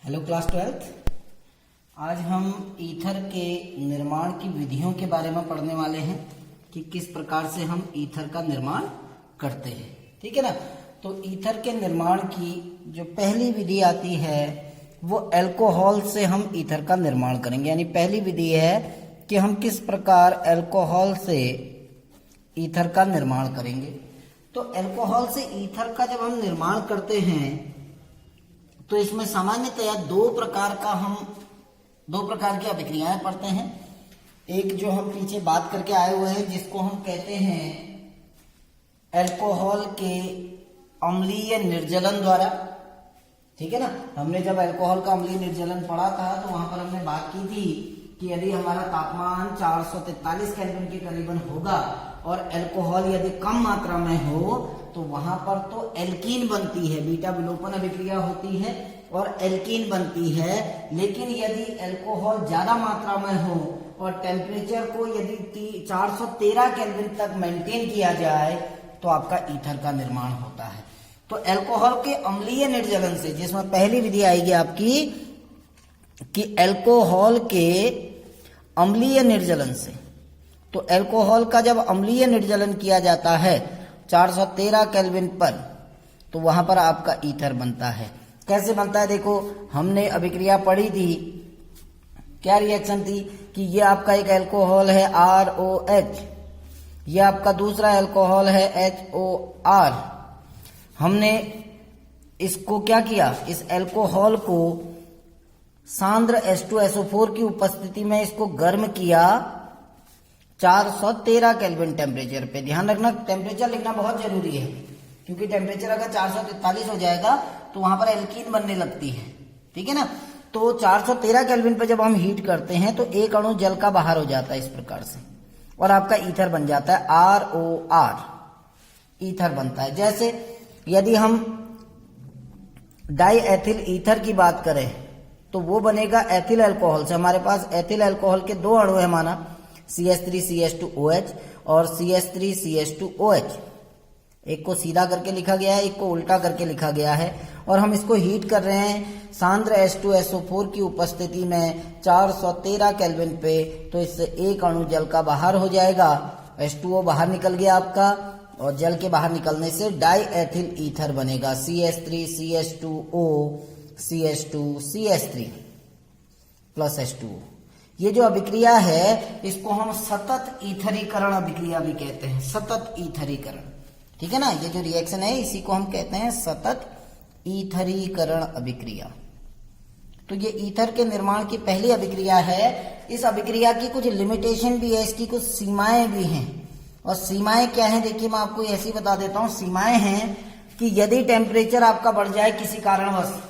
Hello class 12th। आज हम ether के निर्माण की विधियों के बारे में पढ़ने वाले हैं कि किस प्रकार से हम ईथर का निर्माण करते हैं। ठीक है ना। तो ईथर के निर्माण की जो पहली विधि आती है वो अल्कोहल से हम ईथर का निर्माण करेंगे। यानी पहली विधि है कि हम किस प्रकार अल्कोहल से ईथर का निर्माण करेंगे। तो अल्कोहल से ईथर का जब हम निर्माण करते हैं तो इसमें सामान्यतया दो प्रकार की अभिक्रियाएं पढ़ते हैं। एक जो हम पीछे बात करके आए हुए हैं जिसको हम कहते हैं अल्कोहल के अम्लीय निर्जलन द्वारा। ठीक है ना। हमने जब अल्कोहल का अम्लीय निर्जलन पढ़ा था तो वहां पर हमने बात की थी कि यदि हमारा तापमान 443 केल्विन के करीबन होगा और अल्कोहल यदि कम मात्रा में हो तो वहां पर तो एल्कीन बनती है, बीटा विलोपन अभिक्रिया होती है और एल्कीन बनती है। लेकिन यदि अल्कोहल ज्यादा मात्रा में हो और टेम्परेचर को यदि 413 केल्विन तक मेंटेन किया जाए तो आपका ईथर का निर्माण होता है। तो अल्कोहल के अम्लीय निर्जलन से, जिसमें पहली विधि आएगी आपकी कि अल्कोहल के अम्लीय निर्जलन से, तो अल्कोहल का जब अम्लीय निर्जलन किया जाता है 413 केल्विन पर तो वहां पर आपका ईथर बनता है। कैसे बनता है देखो, हमने अभिक्रिया पढ़ी थी, क्या रिएक्शन थी कि ये आपका एक अल्कोहल है ROH, ये आपका दूसरा अल्कोहल है HOR। हमने इसको क्या किया, इस अल्कोहल को सांद्र H2SO4 की उपस्थिति में इसको गर्म किया 413 केल्विन टेम्परेचर पे। ध्यान रखना, टेम्परेचर लिखना बहुत जरूरी है क्योंकि टेम्परेचर अगर 443 हो जाएगा तो वहां पर एल्कीन बनने लगती है। ठीक है ना। तो 413 केल्विन पे जब हम हीट करते हैं तो एक अणु जल का बाहर हो जाता है इस प्रकार से और आपका ईथर बन जाता है ROR, ईथर बनता है। जैसे यदि हम डाई एथिल ईथर की बात करें तो वो बनेगा एथिल अल्कोहल से। हमारे पास एथिल अल्कोहल के दो अणु है माना, CH3CH2OH और CH3CH2OH। एक को सीधा करके लिखा गया है, एक को उल्टा करके लिखा गया है और हम इसको हीट कर रहे हैं सांद्र H2SO4 की उपस्थिति में 413 केल्विन पे। तो इससे एक अणु जल का बाहर हो जाएगा, H2O बाहर निकल गया आपका और जल के बाहर निकलने से डाई एथिल ईथर बनेगा CH3CH2O CH2CH3 प्लस H2O। ये जो अभिक्रिया है इसको हम सतत ईथरीकरण अभिक्रिया भी कहते हैं, सतत ईथरीकरण। ठीक है ना। ये जो रिएक्शन है इसी को हम कहते हैं सतत ईथरीकरण अभिक्रिया। तो ये ईथर के निर्माण की पहली अभिक्रिया है। इस अभिक्रिया की कुछ लिमिटेशन भी है, इसकी कुछ सीमाएं भी हैं। और सीमाएं क्या हैं देखिए, मैं आपको ऐसी बता देता हूं। सीमाएं हैं कि यदि टेम्परेचर आपका बढ़ जाए किसी कारणवश,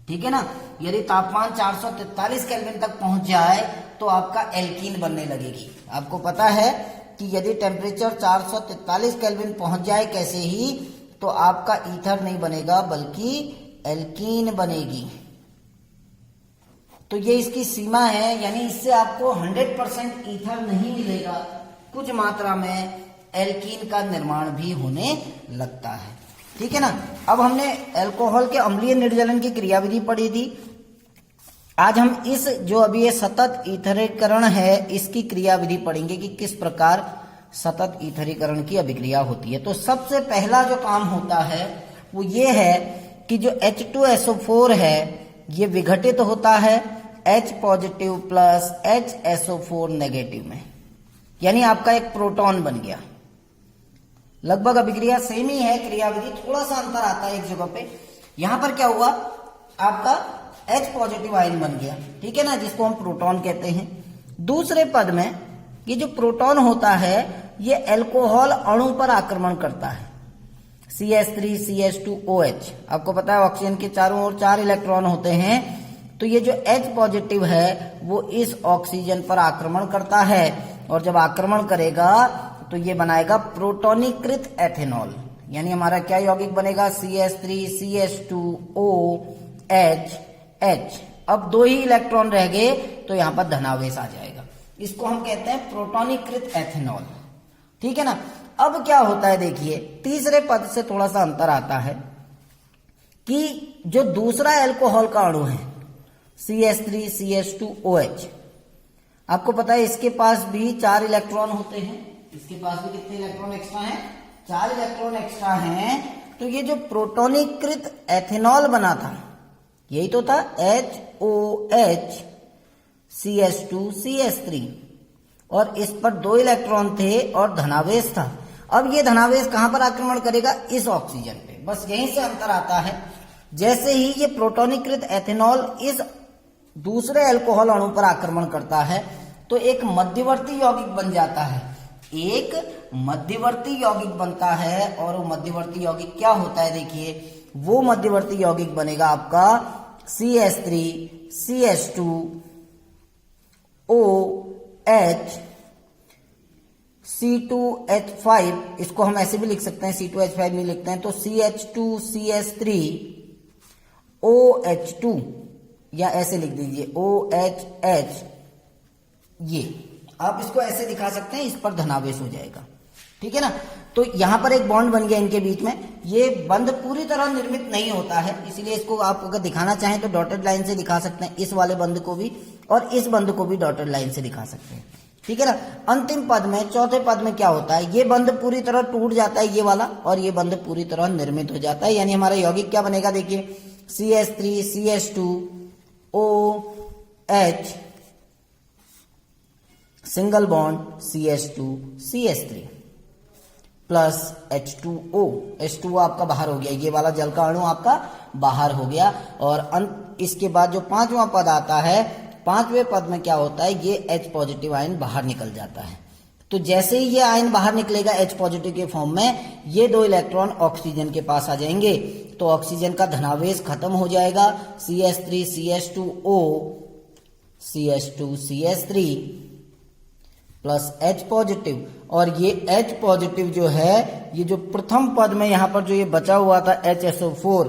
ठीक है ना, यदि तापमान 443 केल्विन तक पहुंच जाए तो आपका एल्कीन बनने लगेगी। आपको पता है कि यदि टेम्परेचर 443 केल्विन पहुंच जाए कैसे ही, तो आपका ईथर नहीं बनेगा बल्कि एल्कीन बनेगी। तो ये इसकी सीमा है, यानी इससे आपको 100% ईथर नहीं मिलेगा, कुछ मात्रा में एल्कीन का निर्माण भी होने लगता है। ठीक है ना। अब हमने अल्कोहल के अम्लीय निर्जलन की क्रियाविधि पढ़ी थी। आज हम इस जो अभी ये सतत ईथरीकरण है इसकी क्रियाविधि पढ़ेंगे कि किस प्रकार सतत ईथरीकरण की अभिक्रिया होती है। तो सबसे पहला जो काम होता है वो ये है कि जो H2SO4 है ये विघटित होता है H positive plus HSO4 negative में, यानी आपका एक प्रोटॉन बन गया। लगभग अभिक्रिया सेम ही है, क्रियाविधि थोड़ा सा अंतर आता है एक जगह पे। यहां पर क्या हुआ, आपका H पॉजिटिव आयन बन गया। ठीक है ना, जिसको हम प्रोटॉन कहते हैं। दूसरे पद में ये जो प्रोटॉन होता है ये अल्कोहल अणु पर आक्रमण करता है CH3CH2OH। आपको पता है ऑक्सीजन के चारों ओर 4 इलेक्ट्रॉन होते हैं। तो ये जो H पॉजिटिव है वो इस ऑक्सीजन पर आक्रमण करता है और जब आक्रमण करेगा तो ये बनाएगा प्रोटोनीकृत एथेनॉल। यानी हमारा क्या यौगिक बनेगा, CH3CH2OH। अब 2 ही इलेक्ट्रॉन रह गए तो यहां पर धनावेश आ जाएगा। इसको हम कहते हैं प्रोटोनीकृत एथेनॉल। ठीक है ना। अब क्या होता है देखिए, तीसरे पद से थोड़ा सा अंतर आता है कि जो दूसरा अल्कोहल का अणु है CH3CH2OH। आपको पता है इसके पास भी 4 इलेक्ट्रॉन होते हैं, इसके पास भी कितने इलेक्ट्रॉन एक्स्ट्रा हैं? 4 इलेक्ट्रॉन एक्स्ट्रा हैं। तो ये जो प्रोटोनीकृत एथेनॉल बना था यही तो था HOH CH2CH3, और इस पर 2 इलेक्ट्रॉन थे और धनावेश था। अब ये धनावेश कहां पर आक्रमण करेगा? इस ऑक्सीजन पे। बस यहीं से अंतर आता है। जैसे ही ये प्रोटोनीकृत एथेनॉल इस दूसरे अल्कोहल अणु पर आक्रमण करता है तो एक मध्यवर्ती यौगिक बन जाता है, एक मध्यवर्ती यौगिक बनता है। और वो मध्यवर्ती यौगिक क्या होता है? देखिए, वो मध्यवर्ती यौगिक बनेगा आपका CH3CH2OH C2H5। इसको हम ऐसे भी लिख सकते हैं, C2H5 नहीं लिखते हैं तो CH2CH3OH2, या ऐसे लिख दीजिए OHH। ये आप इसको ऐसे दिखा सकते हैं, इस पर धनावेश हो जाएगा, ठीक है ना। तो यहां पर एक बॉन्ड बन गया इनके बीच में। ये बंध पूरी तरह निर्मित नहीं होता है, इसीलिए इसको आप अगर दिखाना चाहें तो डॉटेड लाइन से दिखा सकते हैं, इस वाले बंध को भी और इस बंध को भी डॉटेड लाइन से दिखा सकते हैं, ठीक है ना। अंतिम पद में, चौथे पद में क्या होता है? ये बंध पूरी तरह टूट जाता है ये वाला, और ये बंध पूरी तरह निर्मित हो जाता है। यानी हमारा यौगिक क्या बनेगा? देखिए, CH3CH2OH single bond CH2CH3 plus H2O। H2O आपका बाहर हो गया, ये वाला जल का अणु आपका बाहर हो गया। और इसके बाद जो 5वां पद आता है, 5वें पद में क्या होता है? ये H पॉजिटिव आयन बाहर निकल जाता है। तो जैसे ही ये आयन बाहर निकलेगा H पॉजिटिव के फॉर्म में, ये 2 इलेक्ट्रॉन ऑक्सीजन के पास आ जाएंगे, तो ऑक्सीजन का धनावेश खत्म हो जाएगा। CH3CH2O CH2CH3 plus H positive, और ये H पॉजिटिव जो है, ये जो प्रथम पद में यहां पर जो ये बचा हुआ था HSO4,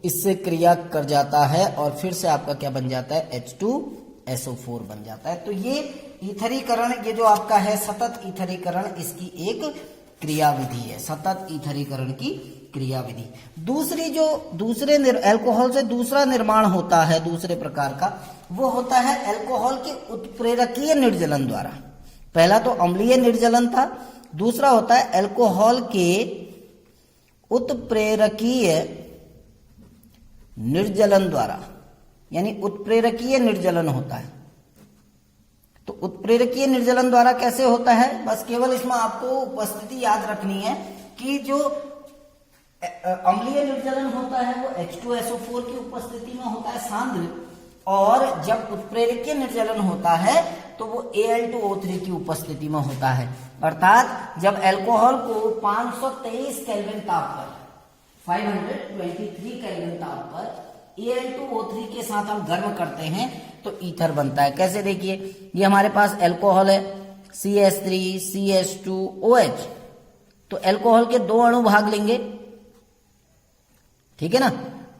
इससे क्रिया कर जाता है और फिर से आपका क्या बन जाता है? H2SO4 बन जाता है। तो ये ईथरीकरण, ये जो आपका है सतत ईथरीकरण, इसकी एक क्रियाविधि है, सतत ईथरीकरण की क्रियाविधि। दूसरी जो दूसरे अल्कोहल से दूसरा निर्माण होता है दूसरे प्रकार का, वो होता है अल्कोहल के उत्प्रेरकीय निर्जलन द्वारा। पहला तो अम्लीय निर्जलन था, दूसरा होता है अल्कोहल के उत्प्रेरकीय निर्जलन द्वारा, यानी उत्प्रेरकीय निर्जलन होता है। तो उत्प्रेरकीय निर्जलन द्वारा कैसे होता है? बस केवल इसमें आपको उपस्थिति याद रखनी है कि जो अम्लीय निर्जलन होता है वो H2SO4 की उपस्थिति में होता है सांद्र, और जब उत्प्रेरकीय निर्जलन होता है तो वो Al2O3 की उपस्थिति में होता है। अर्थात जब अल्कोहल को 523 केल्विन ताप पर, 523 केल्विन ताप पर Al2O3 के साथ हम गर्म करते हैं तो ईथर बनता है। कैसे? देखिए, ये हमारे पास अल्कोहल है CH3CH2OH, तो अल्कोहल के 2 अणु भाग लेंगे, ठीक है ना।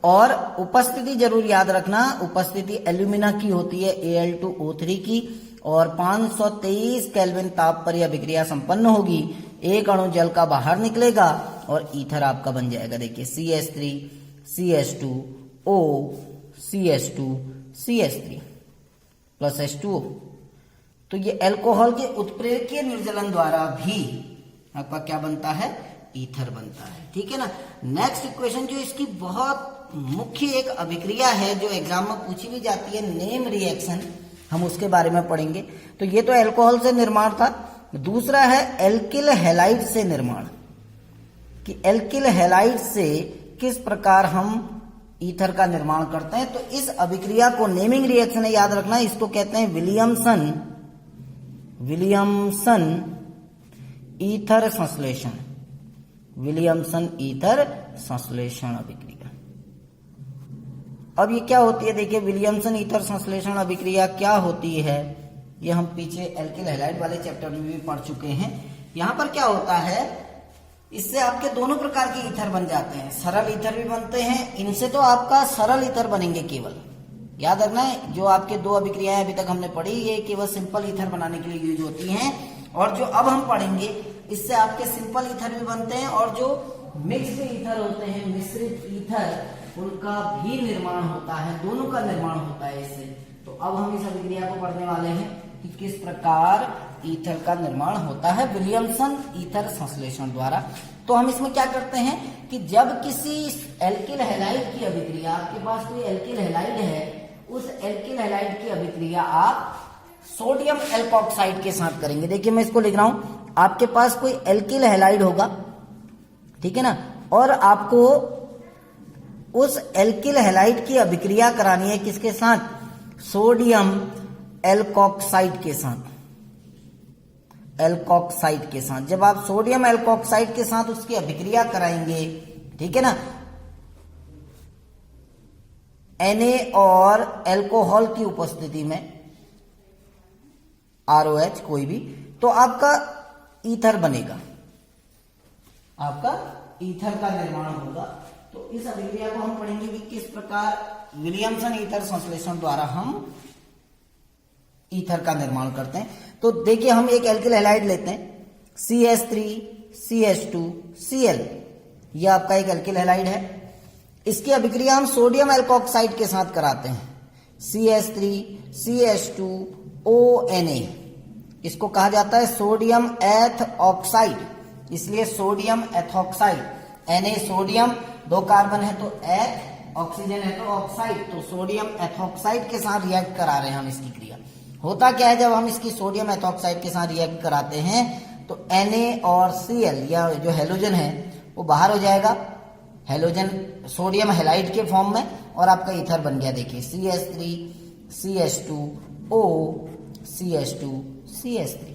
और उपस्थिति जरूर याद रखना, उपस्थिति एल्यूमिना की होती है Al2O3 की, और 523 केल्विन ताप पर यह अभिक्रिया संपन्न होगी, एक अणु जल का बाहर निकलेगा और ईथर आपका बन जाएगा। देखिए, CH3CH2O CH2CH3 प्लस H2O। तो ये अल्कोहल के उत्प्रेरकीय निर्जलन द्वारा भी आपका क्या बनता है? ईथर बनता है, ठीक है ना। नेक्स्ट इक्वेशन जो इसकी बहुत मुख्य एक अभिक्रिया है जो एग्जाम में पूछी भी जाती है, नेम रिएक्शन, हम उसके बारे में पढ़ेंगे। तो ये तो अल्कोहल से निर्माण था। दूसरा है एल्किल हैलाइड से निर्माण, कि एल्किल हैलाइड से किस प्रकार हम ईथर का निर्माण करते हैं। तो इस अभिक्रिया को नेमिंग रिएक्शन है, याद रखना, इसको कहते हैं विलियमसन ईथर संश्लेषण, विलियमसन ईथर संश्लेषण अभिक्रिया। अब ये क्या होती है? देखिए, विलियमसन ईथर संश्लेषण अभिक्रिया क्या होती है, ये हम पीछे एल्किल हैलाइड वाले चैप्टर में भी पढ़ चुके हैं। यहां पर क्या होता है, इससे आपके दोनों प्रकार के ईथर बन जाते हैं, सरल ईथर भी बनते हैं। इनसे तो आपका सरल ईथर बनेंगे केवल, याद रखना है। जो आपके 2 अभिक्रियाएं अभी तक हमने पढ़ी, ये केवल सिंपल ईथर बनाने के लिए यूज होती हैं, और जो अब हम पढ़ेंगे इससे आपके सिंपल ईथर भी बनते हैं, और जो मिक्स्ड ईथर होते हैं, मिश्रित ईथर, उनका भी निर्माण होता है, दोनों का निर्माण होता है इससे। तो अब हम इस अभिक्रिया को पढ़ने वाले हैं कि किस प्रकार ईथर का निर्माण होता है विलियमसन ईथर संश्लेषण द्वारा। तो हम इसमें क्या करते हैं कि जब किसी एल्किल हैलाइड की अभिक्रिया, आपके पास कोई एल्किल हैलाइड है, उस एल्किल हैलाइड की अभिक्रिया आप सोडियम एल्कोक्साइड के साथ करेंगे। देखिए मैं इसको लिख रहा हूं, आपके पास कोई एल्किल हैलाइड होगा, ठीक है ना, और आपको उस एल्किल हैलाइड की अभिक्रिया करानी है किसके साथ? सोडियम एल्कोक्साइड के साथ, एल्कोक्साइड के साथ। जब आप सोडियम एल्कोक्साइड के साथ उसकी अभिक्रिया कराएंगे, ठीक है ना, Na और अल्कोहल की उपस्थिति में, ROH कोई भी, तो आपका ईथर बनेगा, आपका ईथर का निर्माण होगा। तो इस अभिक्रिया को हम पढ़ेंगे कि किस प्रकार विलियमसन ईथर संश्लेषण द्वारा हम ईथर का निर्माण करते हैं। तो देखिए हम एक एल्किल हैलाइड लेते हैं, CH3CH2Cl, यह आपका एक एल्किल हैलाइड है। इसकी अभिक्रिया हम सोडियम एल्कोक्साइड के साथ कराते हैं, CH3CH2ONa, इसको कहा जाता है सोडियम एथ ऑक्साइड, इसलिए sodium ethoxide. Na sodium, 2 carbon है तो एथ, ऑक्सीजन है तो ऑक्साइड, तो सोडियम एथॉक्साइड के साथ रिएक्ट करा रहे हैं हम इसकी क्रिया। होता क्या है, जब हम इसकी सोडियम एथॉक्साइड के साथ रिएक्ट कराते हैं तो Na और Cl, या जो हैलोजन है वो बाहर हो जाएगा, हैलोजन सोडियम हैलाइड के फॉर्म में, और आपका ईथर बन गया। देखिए CH3CH2OCH2CH3।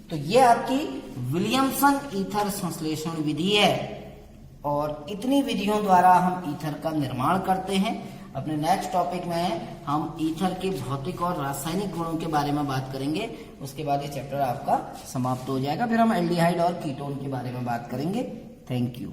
तो ये आपकी विलियमसन ईथर संश्लेषण विधि है, और इतनी विधियों द्वारा हम ईथर का निर्माण करते हैं। अपने नेक्स्ट टॉपिक में हम ईथर के भौतिक और रासायनिक गुणों के बारे में बात करेंगे। उसके बाद ये चैप्टर आपका समाप्त हो जाएगा। फिर हम एल्डिहाइड और कीटोन के बारे में बात करेंगे। Thank you.